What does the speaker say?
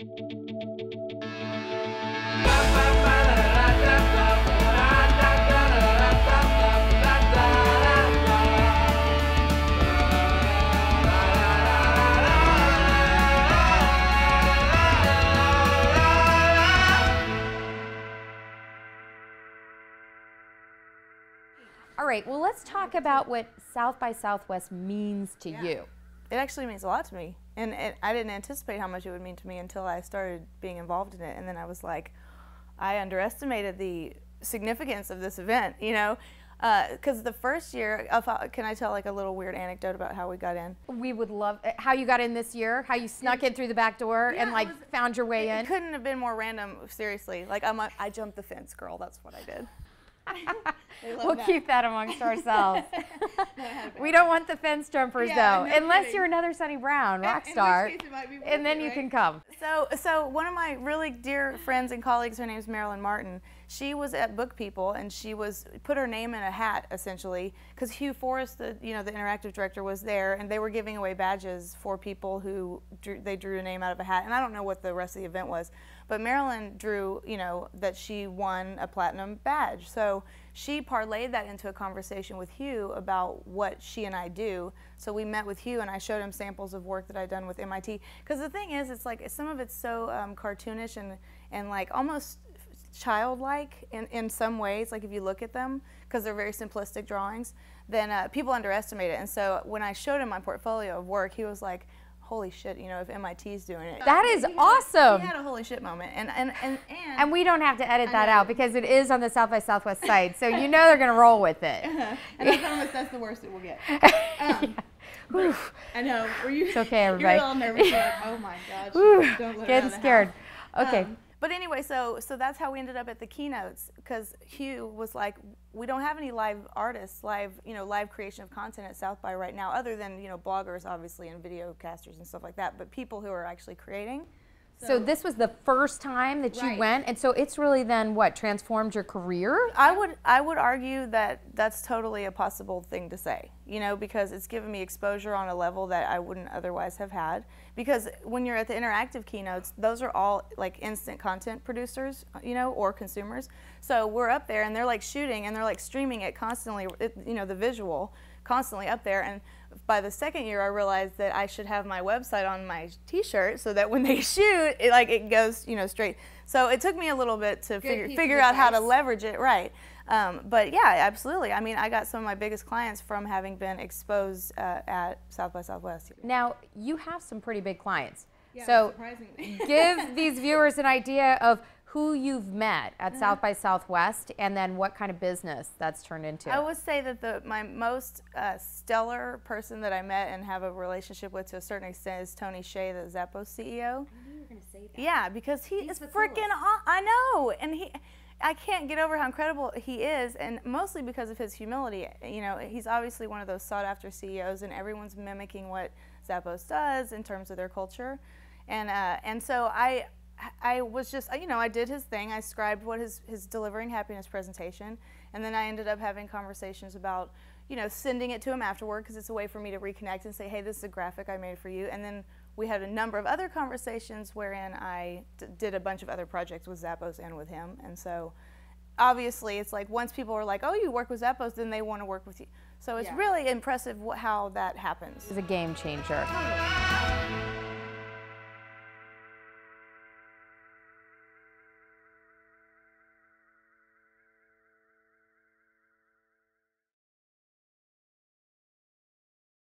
All right, well, let's talk about what South by Southwest means to you. It actually means a lot to me, and I didn't anticipate how much it would mean to me until I started being involved in it, and then I was like, I underestimated the significance of this event, you know, because the first year, can I tell like a little weird anecdote about how we got in? We would love how you got in this year, how you snuck in through the back door and like found your way in. It couldn't have been more random, seriously. Like I jumped the fence, girl. That's what I did. We'll keep that amongst ourselves. We don't want the fence jumpers though, unless you're another Sunny Brown rock star, and then you can come. So one of my really dear friends and colleagues, her name's Marilyn Martin. She was at Book People, and she put her name in a hat essentially, because Hugh Forrest, the interactive director, was there, and they were giving away badges for people who drew a name out of a hat. And I don't know what the rest of the event was, but Marilyn drew, that she won a platinum badge. So she parlayed that into a conversation with Hugh about what she and I do. So we met with Hugh, and I showed him samples of work that I'd done with MIT. Because the thing is, it's like some of it's so cartoonish and like almost childlike in some ways, like if you look at them, because they're very simplistic drawings, then people underestimate it. And so when I showed him my portfolio of work, he was like, holy shit, if MIT's doing it. That is awesome. He had a holy shit moment. And we don't have to edit that out because it is on the South by Southwest site, so you know they're going to roll with it. And I promise that's the worst it will get. I know. It's okay, everybody. You're all nervous. Like, oh my gosh. Don't let Getting scared. Okay. But anyway, so that's how we ended up at the keynotes, because Hugh was like, we don't have any live artists, live creation of content at South by right now, other than bloggers obviously and video casters and stuff like that, but people who are actually creating. So this was the first time that you went, and so it's really then what transformed your career? I would argue that that's totally a possible thing to say, because it's given me exposure on a level that I wouldn't otherwise have had. Because when you're at the interactive keynotes, those are all like instant content producers, or consumers. So we're up there, and they're like shooting, and they're like streaming it constantly, the visual constantly up there. And by the second year, I realized that I should have my website on my T-shirt so that when they shoot, it goes straight. So it took me a little bit to figure out how to leverage it, right? But yeah, absolutely. I mean, I got some of my biggest clients from having been exposed at South by Southwest. Now, you have some pretty big clients. Yeah, so surprisingly. Give these viewers an idea of who you've met at South by Southwest, and then what kind of business that's turned into. I would say that my most stellar person that I met and have a relationship with to a certain extent is Tony Hsieh, the Zappos CEO. I knew you were going to say that. Yeah, because he is freaking awesome. I know, and I can't get over how incredible he is, and mostly because of his humility. He's obviously one of those sought-after CEOs, and everyone's mimicking what Zappos does in terms of their culture, and so I was just, I did his thing. I scribed what his delivering happiness presentation, and then I ended up having conversations about, sending it to him afterward, because it's a way for me to reconnect and say, hey, this is a graphic I made for you. And then we had a number of other conversations wherein I did a bunch of other projects with Zappos and with him. And so obviously it's like once people are like, oh, you work with Zappos, then they want to work with you. So it's really impressive how that happens. It's a game changer.